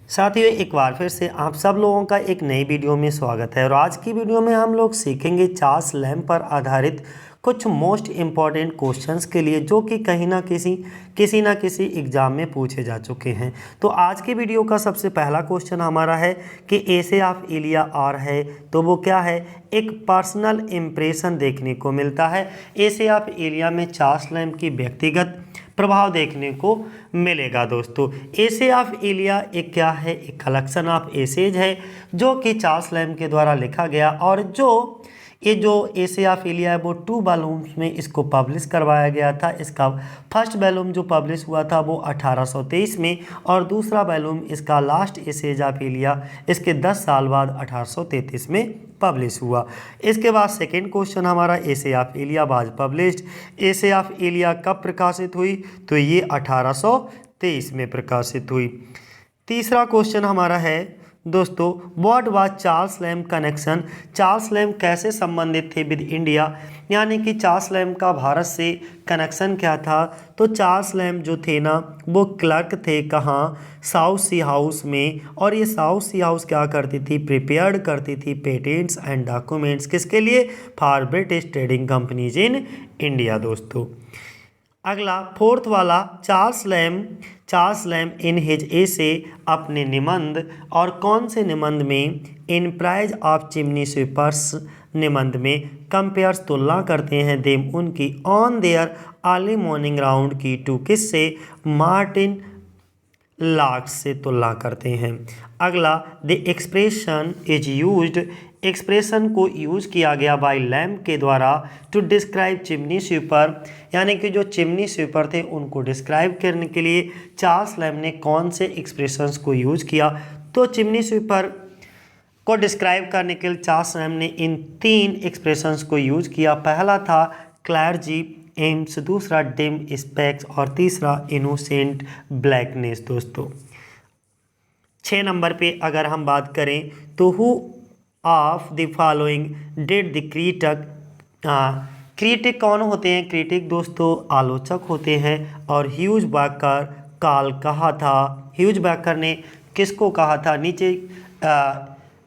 साथियों, एक बार फिर से आप सब लोगों का एक नई वीडियो में स्वागत है। और आज की वीडियो में हम लोग सीखेंगे चार्ल्स लैम्ब पर आधारित कुछ मोस्ट इम्पॉर्टेंट क्वेश्चंस के लिए जो कि कहीं ना किसी एग्जाम में पूछे जा चुके हैं। तो आज की वीडियो का सबसे पहला क्वेश्चन हमारा है कि एसे ऑफ इलिया आर है, तो वो क्या है? एक पर्सनल इम्प्रेशन देखने को मिलता है। एसे ऑफ इलिया में चार्ल्स लैम्ब की व्यक्तिगत प्रभाव देखने को मिलेगा। दोस्तों, एसे ऑफ इलिया एक क्या है? एक कलेक्शन ऑफ एसेज है जो कि चार्ल्स लैम्ब के द्वारा लिखा गया, और जो एसे ऑफ इलिया है वो 2 वॉल्यूम्स में इसको पब्लिश करवाया गया था। इसका फर्स्ट वॉल्यूम जो पब्लिश हुआ था वो 1823 में, और दूसरा वॉल्यूम इसका लास्ट एसेज ऑफ इलिया इसके 10 साल बाद 1833 में पब्लिश हुआ। इसके बाद सेकेंड क्वेश्चन हमारा, essay of Elia was published. Essay of Elia कब प्रकाशित हुई? तो ये 1823 में प्रकाशित हुई। तीसरा क्वेश्चन हमारा है दोस्तों, what was Charles lamb connection? Charles lamb कैसे संबंधित थे विद इंडिया, यानी कि चार्ल्स लैम्ब का भारत से कनेक्शन क्या था? तो चार्ल्स लैम्ब जो थे ना, वो क्लर्क थे। कहाँ? साउथ सी हाउस में। और ये साउथ सी हाउस क्या करती थी? प्रिपेयर्ड करती थी पेटेंट्स एंड डॉक्यूमेंट्स। किसके लिए? For British trading companies in India. दोस्तों, अगला फोर्थ वाला, चार्ल्स लैम्ब इन हिज एसे, अपने निबंध, और कौन से निबंध में? इन प्राइज ऑफ चिमनी स्वीपर्स निबंध में कंपेयर्स तुलना करते हैं देम उनकी on their early morning round की टू किससे? मार्टिन लार्क से तुलना करते हैं। अगला, the expression is used, expression को यूज किया गया बाय लैम्ब के द्वारा टू डिस्क्राइब चिमनी स्वीपर, यानी कि जो चिमनी स्वीपर थे उनको डिस्क्राइब करने के लिए चार्ल्स लैम्ब ने कौन से एक्सप्रेशंस को यूज किया? तो चिमनी स्वीपर को डिस्क्राइब करने के लिए चार्ल्स लैम्ब ने इन 3 एक्सप्रेशंस को यूज किया। पहला था क्लैरजी एम्स, दूसरा डिम स्पेक्स, और तीसरा इनोसेंट ब्लैकनेस। दोस्तों, 6 नंबर पे अगर हम बात करें तो who of the following did the critic, critic कौन होते हैं? क्रिटिक दोस्तों आलोचक होते हैं। और ह्यूज बैकर काल कहा था, ह्यूज बैकर ने किसको कहा था? नीचे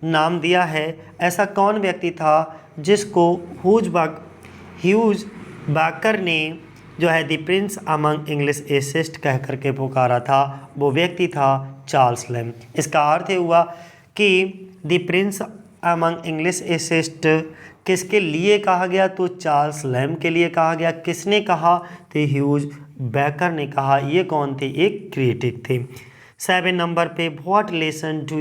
नाम दिया है। ऐसा कौन व्यक्ति था जिसको ह्यूज बैकर ने जो है the prince among English essayist कह करके पुकारा था? वो व्यक्ति था चार्ल्स लैम्ब। इसका अर्थ हुआ कि the prince among English essayist किसके लिए कहा गया? तो चार्ल्स लैम्ब के लिए कहा गया। किसने कहा? तो ह्यूज बैकर ने कहा। ये कौन थे? एक क्रिटिक थे। 7 नंबर पे, what lesson to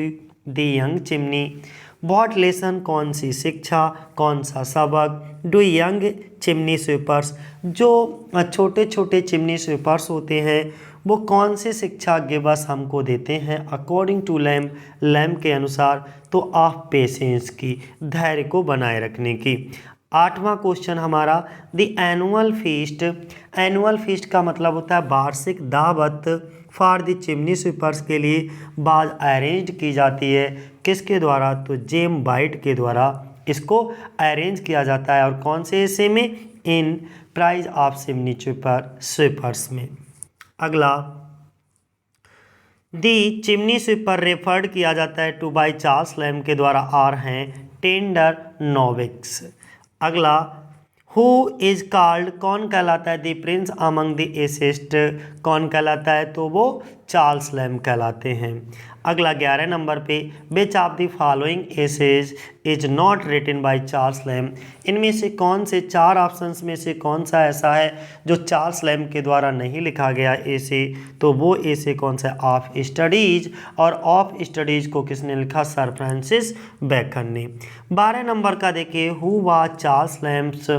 the young chimney, what lesson कौन सी शिक्षा, कौन सा सबक? डू यंग चिमनी स्वीपर्स, जो छोटे छोटे चिमनी स्वीपर्स होते हैं वो कौन सी शिक्षा गिबस हमको देते हैं? अकॉर्डिंग टू लैम्ब के अनुसार तो ऑफ पेशेंस की, धैर्य को बनाए रखने की। 8वां क्वेश्चन हमारा, the annual feast, annual feast का मतलब होता है वार्षिक दावत। फॉर द चिमनी स्वीपर्स के लिए बाज अरेंज की जाती है। किसके द्वारा? तो जेम वाइट के द्वारा इसको अरेंज किया जाता है। और कौन से हिस्से में? इन प्राइज ऑफ चिमनी स्वीपर्स में। अगला, दी चिमनी स्वीपर रेफर्ड किया जाता है टू बाय चार्ल्स लैम्ब के द्वारा आर हैं टेंडर नोविक्स। अगला, हु इज कॉल्ड, कौन कहलाता है? The prince among the essayist, कौन कहलाता है? तो वो चार्ल्स लैम्ब कहलाते हैं। अगला 11 नंबर पे, which of the following essays is not written by Charles Lamb, इनमें से कौन से 4 ऑप्शंस में से कौन सा ऐसा है जो चार्ल्स लैम्ब के द्वारा नहीं लिखा गया एसे? तो वो एसे कौन सा? Of studies. और ऑफ स्टडीज को किसने लिखा? सर फ्रांसिस बेकन ने। 12 नंबर का देखिए, who was Charles Lamb's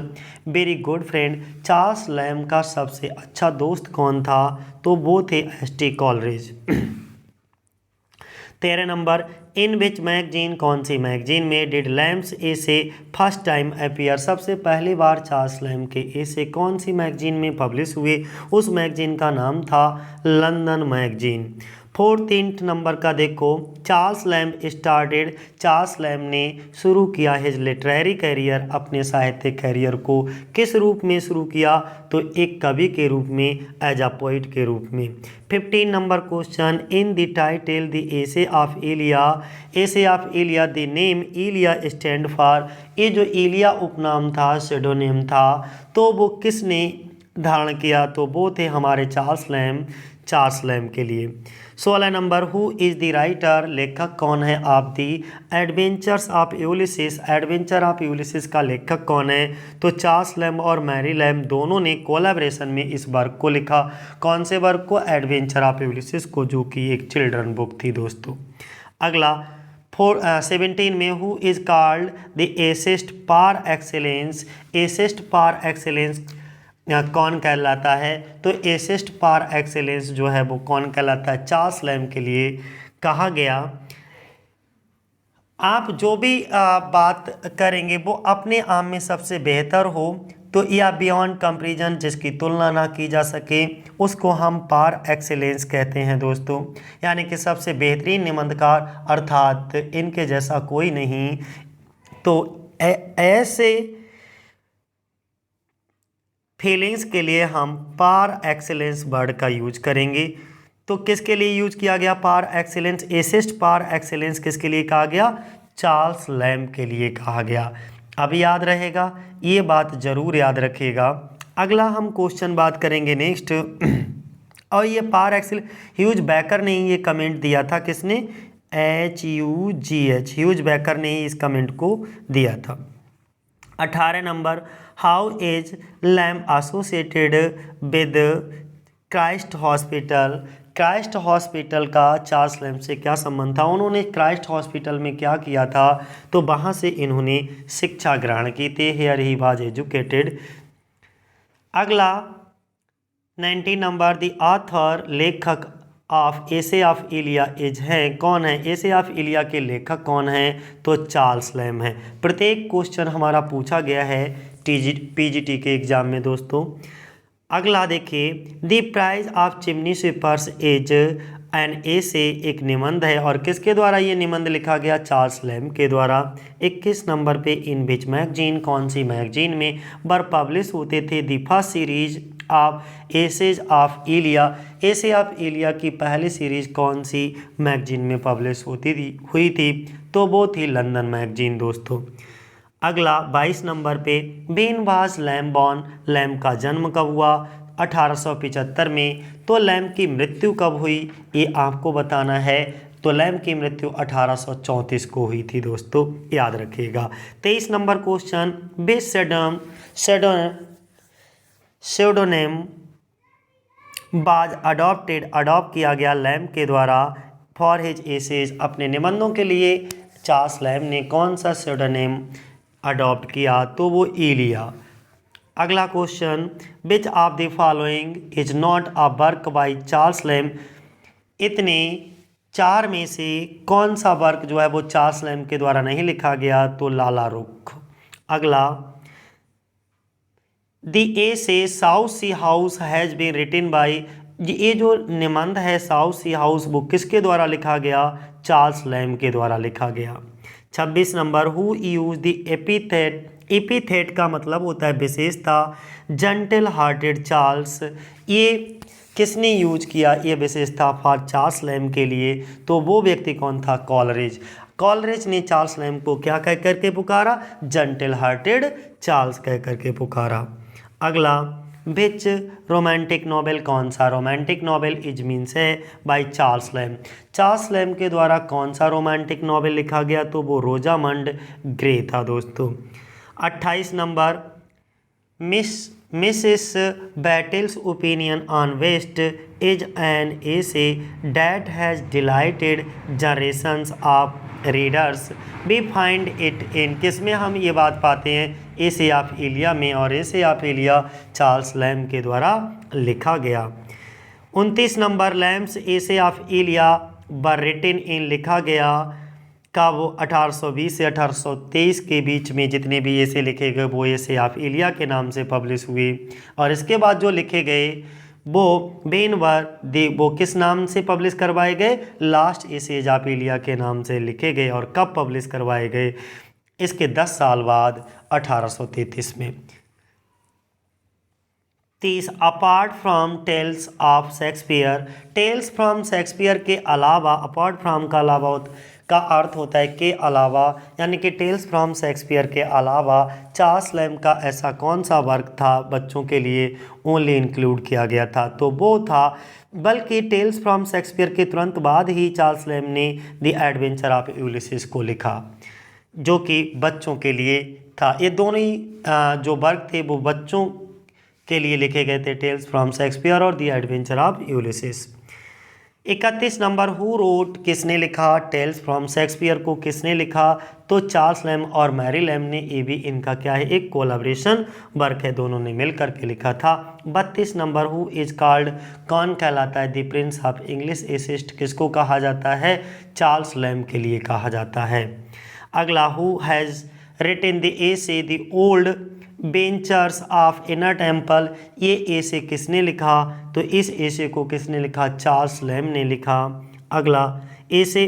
very good friend, Charles lamb का सबसे अच्छा दोस्त कौन था? तो वो थे ST. Coleridge. 13 number, in which magazine, कौन सी मैगजीन में did Lamb's essay first time appear, सबसे पहली बार चार्ल्स लैम्ब के एसे कौन सी मैगजीन में पब्लिश हुए? उस मैगजीन का नाम था लंदन मैगजीन। 14 नंबर का देखो, Charles lamb started, Charles lamb ने शुरू किया हिज लिटरेरी कैरियर, अपने साहित्यिक कैरियर को किस रूप में शुरू किया, तो एक कवि के रूप में, एज अ पोइट के रूप में। 15 number question, in the title the essay of Elia, essay of Elia the name Elia stand for, ये जो इलिया उपनाम था, सेडोनेम था, तो वो किसने धारण किया, तो वो थे हमारे चार्ल्स लैम्ब के लिए। 16 number, who is the writer, लेखक कौन है, of the adventures of Ulysses, adventure of Ulysses का लेखक कौन है, तो चार्ल्स लैम्ब और मैरी लैम्ब दोनों ने कोलैबोरेशन में इस वर्क को लिखा। कौन से वर्क को, एडवेंचर ऑफ यूलिसिस को, जो कि एक चिल्ड्रन बुक थी दोस्तों। अगला 17 में, who is called the essayist par excellence, essayist par excellence कौन कहलाता है, तो एसेस्ट पार एक्सेलेंस जो है वो कौन कहलाता है, चार्ल्स लैम्ब के लिए कहा गया। आप जो भी बात करेंगे वो अपने आप में सबसे बेहतर हो, तो या बियॉन्ड कंपैरिजन, जिसकी तुलना ना की जा सके, उसको हम पार एक्सेलेंस कहते हैं दोस्तों, यानी कि सबसे बेहतरीन निबंधकार, अर्थात इनके जैसा कोई नहीं। तो ऐसे फीलिंग्स के लिए हम पार एक्सेलेंस वर्ड का यूज करेंगे। तो किसके लिए यूज किया गया par excellence, essayist par excellence किसके लिए कहा गया, चार्ल्स लैम्ब के लिए कहा गया। अब याद रहेगा, ये बात जरूर याद रखिएगा। अगला हम क्वेश्चन बात करेंगे नेक्स्ट, और ये पार एक्सेलेंस ह्यूज बैकर ने ये कमेंट दिया था, किसने, HUGH, ह्यूज बैकर ने इस कमेंट को दिया था। 18 number, how is lamb associated with Christ hospital, Christ hospital का चार्ल्स लैम्ब से क्या संबंध था, उन्होंने क्राइस्ट हॉस्पिटल में क्या किया था, तो वहाँ से इन्होंने शिक्षा ग्रहण की थी, हियर ही वाज एजुकेटेड। अगला 19 नंबर, द ऑथर, लेखक of essay of Elia is है, कौन है, एसे ऑफ इलिया के लेखक कौन है, तो चार्ल्स लैम्ब है। प्रत्येक क्वेश्चन हमारा पूछा गया है PGT के एग्जाम में दोस्तों। अगला देखिए, the prize of chimney sweepers is an essay, एक निबंध है, और किसके द्वारा ये निबंध लिखा गया, चार्ल्स लैम्ब के द्वारा। 21 नंबर पे, इन विच मैगजीन, कौन सी मैगजीन में वर पब्लिश होते थे the first series of essays of Elia, essay of इलिया की पहली सीरीज कौन सी मैगजीन में पब्लिश हुई थी, तो वो थी लंदन मैगजीन दोस्तों। अगला 22 नंबर पे, been was Lamb born, Lamb का जन्म कब हुआ, 1875 में, तो लैम्ब की मृत्यु कब हुई, ये आपको बताना है, तो लैम्ब की मृत्यु 1834 को हुई थी दोस्तों, याद रखिएगा। 23 नंबर क्वेश्चन, विच सेडोनेम बाज अडॉप्टेड, अडॉप्ट किया गया लैम्ब के द्वारा, फॉर हिज एसेज, अपने निबंधों के लिए चार्ल्स लैम्ब ने कौन सा सेडोनेम अडॉप्ट किया, तो वो इलिया। अगला question, which of the following is not a work by Charles lamb, इतने 4 में से कौन सा वर्क जो है वो चार्ल्स लैम्ब के द्वारा नहीं लिखा गया, तो लाला रुख। अगला, the essay South Sea House has been written by, ये जो निबंध है साउथ सी हाउस, वो किसके द्वारा लिखा गया, चार्ल्स लैम्ब के द्वारा लिखा गया। 26 number, who use the epithet, epithet का मतलब होता है विशेषता, जेंटल हार्टेड चार्ल्स, ये किसने यूज किया ये विशेषता फॉर चार्ल्स लैम्ब के लिए, तो वो व्यक्ति कौन था, कॉलरिज। कॉलरिज ने चार्ल्स लैम्ब को क्या कह करके पुकारा, जेंटल हार्टेड चार्ल्स कह करके पुकारा। अगला, विच रोमांटिक नॉवेल, कौन सा रोमांटिक नॉवेल इज मीन्स है bye Charles lamb, Charles Lamb के द्वारा कौन सा रोमांटिक नॉवेल लिखा गया, तो वो रोजामंड ग्रे था दोस्तों। 28 number, Mrs Battle's opinion on west is an essay that has delighted generations of readers, we find it in, किसमें हम ये बात पाते हैं, एसे ऑफ इलिया में, और एसे ऑफ इलिया चार्ल्स लैम्ब के द्वारा लिखा गया। 29 number, Lamb's essay of Iliya were written in, लिखा गया का वो 1820 से 1823 के बीच में जितने भी एसे लिखे गए वो एसे ऑफ इलिया के नाम से पब्लिश हुए, और इसके बाद जो लिखे गए वो बेन वर दे वो किस नाम से पब्लिश करवाए गए, लास्ट एसेज ऑफ इलिया के नाम से लिखे गए। और कब पब्लिश करवाए गए, इसके 10 साल बाद 1833 में। 30 apart from tales of Shakespeare, tales from Shakespeare के अलावा, अपार्ट फ्रॉम का अलावा का अर्थ होता है के अलावा, यानी कि टेल्स फ्रॉम शेक्सपियर के अलावा चार्ल्स लैम्ब का ऐसा कौन सा वर्क था बच्चों के लिए ओनली इंक्लूड किया गया था, तो वो था, बल्कि टेल्स फ्रॉम शेक्सपियर के तुरंत बाद ही चार्ल्स लैम्ब ने द एडवेंचर ऑफ यूलिसिस को लिखा, जो कि बच्चों के लिए था। ये दोनों ही जो वर्क थे वो बच्चों के लिए लिखे गए थे, टेल्स फ्रॉम शेक्सपियर और the adventure of Ulysses. 31 number, who wrote, किसने लिखा टेल्स फ्रॉम शेक्सपियर को, किसने लिखा, तो चार्ल्स लैम्ब और मैरी लैम्ब ने। ये भी इनका क्या है, एक कोलैबोरेशन वर्क है, दोनों ने मिलकर के लिखा था। 32 नंबर, हु इज कॉल्ड, कौन कहलाता है the Prince of English assist, किसको कहा जाता है, चार्ल्स लैम्ब के लिए कहा जाता है। अगला, who has written the essay the old benchers of Inner Temple, ये एसे किसने लिखा, तो इस एसे को किसने लिखा, चार्ल्स लैम्ब ने लिखा। अगला essay,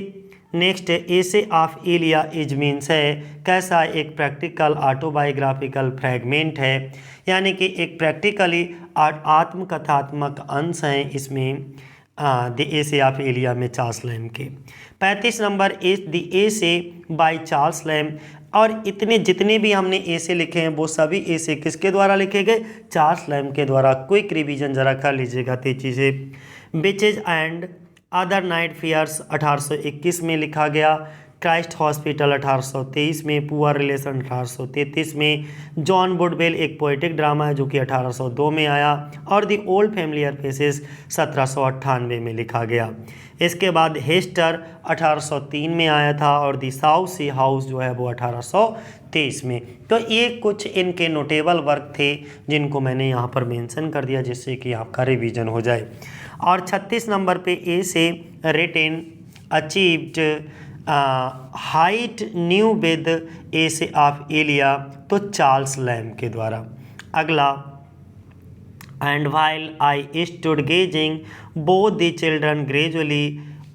next essay of Elia is means है कैसा, एक प्रैक्टिकल ऑटोबायोग्राफिकल फ्रैगमेंट है, यानी कि एक प्रैक्टिकली आत्मकथात्मक अंश हैं इसमें द एसे ऑफ इलिया में चार्ल्स लैम्ब के। 35 number, the essay bye Charles lamb, और इतने जितने भी हमने एसे लिखे हैं वो सभी एसे किसके द्वारा लिखे गए, चार्ल्स लैम्ब के द्वारा। क्विक रिवीजन जरा कर लीजिएगा तेजी से। Witches and other night fears 1821 में लिखा गया, क्राइस्ट हॉस्पिटल 1823 में, पुअर रिलेशन 1833 में, जॉन वुडवेल एक पोएटिक ड्रामा है जो कि 1802 में आया, और द ओल्ड फैमिलियर फेसेस 1798 में लिखा गया। इसके बाद हेस्टर 1803 में आया था, और द साउथ सी हाउस जो है वो 1823 में। तो ये कुछ इनके नोटेबल वर्क थे जिनको मैंने यहाँ पर मेंशन कर दिया जिससे कि आपका रिवीजन हो जाए। और 36 नंबर पे essay written achieved height new with essay of Elia, तो चार्ल्स लैम्ब के द्वारा। अगला, and while I stood gazing both the children gradually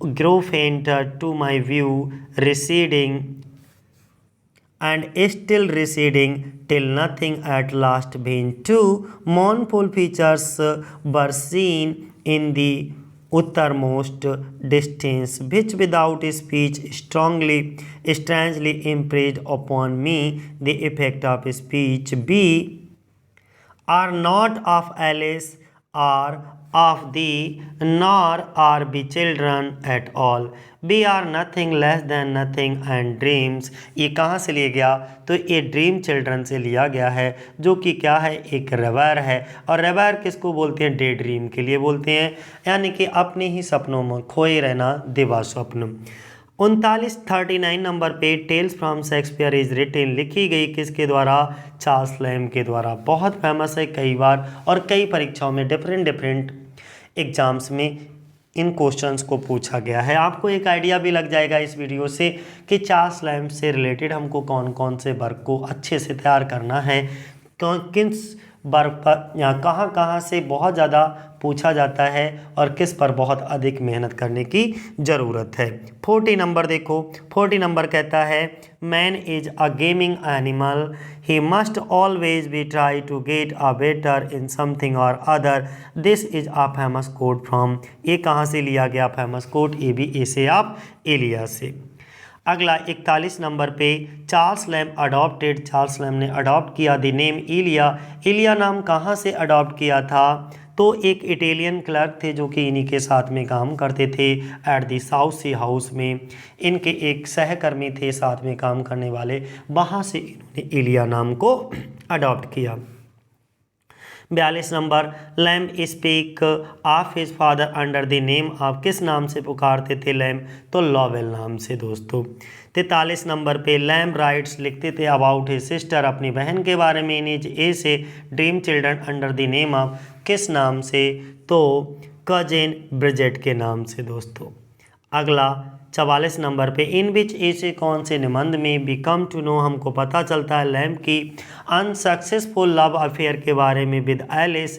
grow fainter to my view receding and still receding till nothing at last being two mournful features were seen in the uttermost distance, which without speech strangely impressed upon me the effect of speech. B are not of Alice or of thee, nor are we children at all. We are nothing less than nothing and dreams. ये कहाँ से लिया गया, तो ये dream children से लिया गया है, जो कि क्या है, एक रबर है। और रबर किसको बोलते हैं, डे ड्रीम के लिए बोलते हैं, यानी कि अपने ही सपनों में खोए रहना, दिवा स्वप्न। 39 नंबर पे tales from Shakespeare is written लिखी गई किसके द्वारा, चार्ल्स लैम्ब के द्वारा। बहुत फेमस है, कई बार और कई परीक्षाओं में डिफरेंट एग्जाम्स में इन क्वेश्चंस को पूछा गया है। आपको एक आइडिया भी लग जाएगा इस वीडियो से कि चार्ल्स लैम्ब से रिलेटेड हमको कौन कौन से वर्क को अच्छे से तैयार करना है, किस वर्क पर या कहाँ कहाँ से बहुत ज़्यादा पूछा जाता है और किस पर बहुत अधिक मेहनत करने की ज़रूरत है। 40 नंबर देखो, 40 नंबर कहता है, man is a gaming animal, he must always be try to get a better in something or other, this is a famous quote from, ये कहाँ से लिया गया फेमस कोट, ये भी एसे ऑफ इलिया से। अगला 41 नंबर पे, Charles lamb adopted, Charles lamb ने अडॉप्ट किया द नेम इलिया, इलिया नाम कहाँ से अडॉप्ट किया था, तो एक इटालियन क्लर्क थे जो कि इन्हीं के साथ में काम करते थे at the South Sea House में, इनके एक सहकर्मी थे साथ में काम करने वाले, वहाँ से इन्होंने इलिया नाम को अडॉप्ट किया। 42 number, lamb speak of his father under the name of, किस नाम से पुकारते थे लैम्ब, तो लॉवेल नाम से दोस्तों। 43 नंबर पे, लैम्ब राइट्स लिखते थे अबाउट हिज सिस्टर, अपनी बहन के बारे में, इन इज ए से dream children under the name of, किस नाम से, तो कजिन ब्रिजेट के नाम से दोस्तों। अगला 44 नंबर पे, इन विच ऐसे कौन से निबंध में वी कम टू नो, हमको पता चलता है लैम्ब की अनसक्सेसफुल लव अफेयर के बारे में with Alice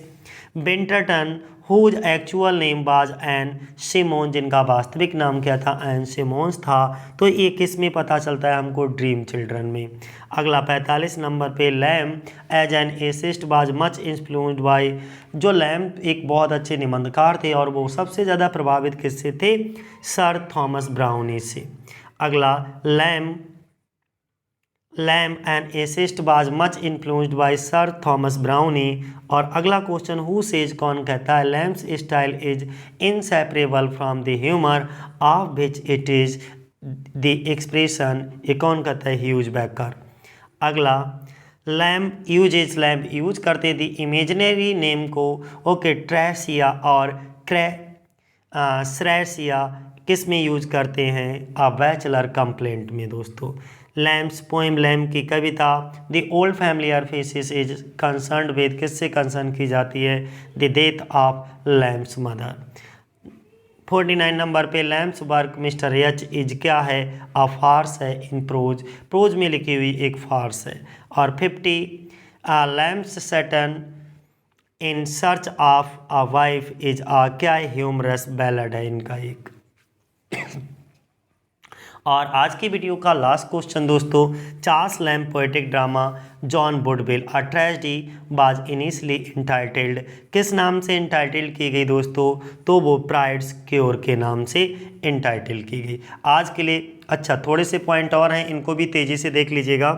Winterton, whose actual name was Ann Simmons, जिनका वास्तविक नाम क्या था, एन सिमोन्स था। तो ये किस में पता चलता है हमको, ड्रीम चिल्ड्रन में। अगला 45 नंबर पे, Lamb as an essayist was much influenced by, जो लैम एक बहुत अच्छे निबंधकार थे और वो सबसे ज़्यादा प्रभावित किससे थे, सर थॉमस ब्राउनी से। अगला Lamb an essayist was much influenced by sir Thomas Browne. और अगला क्वेश्चन, हु सेज, कौन कहता है, Lamb's style is inseparable from the humour of which it is the expression, ये कौन कहता है, ह्यूज बेकर। अगला लैम्प यूज करते द इमेजिनरी नेम को, ओके, ट्रैसिया और श्रैसिया किस में यूज करते हैं, अ बैचलर कंप्लेंट में दोस्तों। लैम्प्स पोएम, लैम्प की कविता, the old familiar faces is concerned with, किससे कंसर्न की जाती है, the death of Lamb's mother. 49 number पे, Lamb's work mister H is क्या है, अ फार्स है इन प्रोज में लिखी हुई एक फार्स है। और 50, lamps Saturn in search of a wife is a क्या है, ह्यूमरस बैलड है इनका एक। और आज की वीडियो का लास्ट क्वेश्चन दोस्तों, Charles Lamb poetic drama John Woodvil a tragedy was initially entitled, किस नाम से इंटाइटल्ड की गई दोस्तों, तो वो प्राइड्स क्योर के नाम से इंटाइटल की गई। आज के लिए अच्छा थोड़े से पॉइंट और हैं, इनको भी तेज़ी से देख लीजिएगा,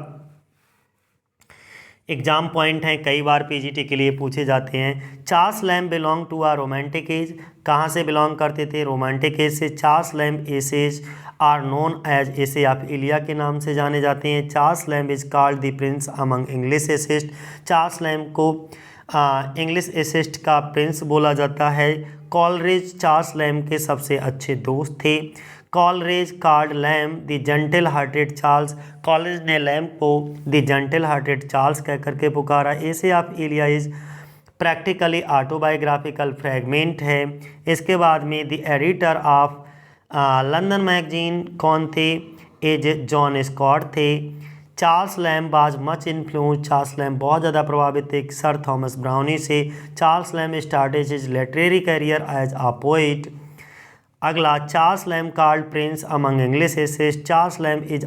एग्जाम पॉइंट हैं, कई बार पीजीटी के लिए पूछे जाते हैं। Charles Lamb belong to a romantic age, कहाँ से बिलोंग करते थे, रोमांटिक एज से। Charles Lamb essays are known as essays of Elia के नाम से जाने जाते हैं। Charles Lamb is called the prince among English assist, Charles Lamb को इंग्लिश एसिस्ट का प्रिंस बोला जाता है। कॉलरेज चार्ल्स लैम्प के सबसे अच्छे दोस्त थे। Coleridge called Lamb the gentle hearted Charles, Coleridge ने लैम्प को द जेंटल हार्टेड चार्ल्स कह करके पुकारा। Essays of Elia is practically autobiographical fragment है। इसके बाद में the editor of London magazine कौन थे, एज जॉन स्कॉट थे। Charles Lamb was much influence, Charles Lamb बहुत ज़्यादा प्रभावित थे सर थॉमस ब्राउनी से। Charles Lamb started his literary career as a poet. अगला, Charles lamp called prince among English assist, Charles Lamb is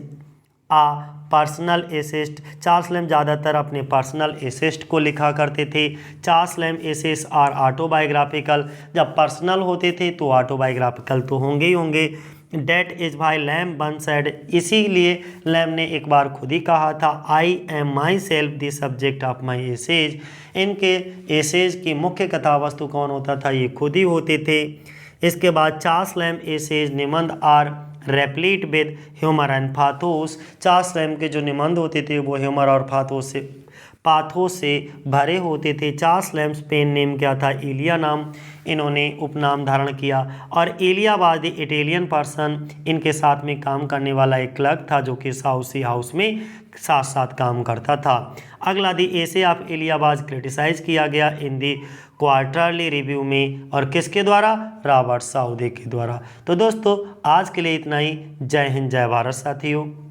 a personal essayist, Charles Lamb ज़्यादातर अपने personal essayist को लिखा करते थे। Charles Lamb essayist are autobiographical, जब personal होते थे तो ऑटोबायोग्राफिकल तो होंगे ही होंगे। डेट इज भाई लैम्प वन साइड, इसीलिए लैम्प ने एक बार खुद ही कहा था, I am myself the subject of my essays. इनके एसेज की मुख्य कथा वस्तु कौन होता था, ये खुद ही होते थे। इसके बाद चार्ल्स लैम्प एसेज निबंध are replete with humour and pathos, Charles Lamb के जो निबंध होते थे वो ह्यूमर और पाथोस से भरे होते थे। चार्ल्स लैम्प पेन नेम क्या था, इलिया नाम इन्होंने उपनाम धारण किया। और इलिया वाज द इटालियन पर्सन, इनके साथ में काम करने वाला एक क्लर्क था जो कि साउसी हाउस में साथ साथ काम करता था। अगला, दी एसे ऑफ इलिया वाज क्रिटिसाइज किया गया इन दी क्वार्टरली रिव्यू में, और किसके द्वारा, रॉबर्ट साउदे के द्वारा। तो दोस्तों आज के लिए इतना ही। जय हिंद, जय भारत साथियों।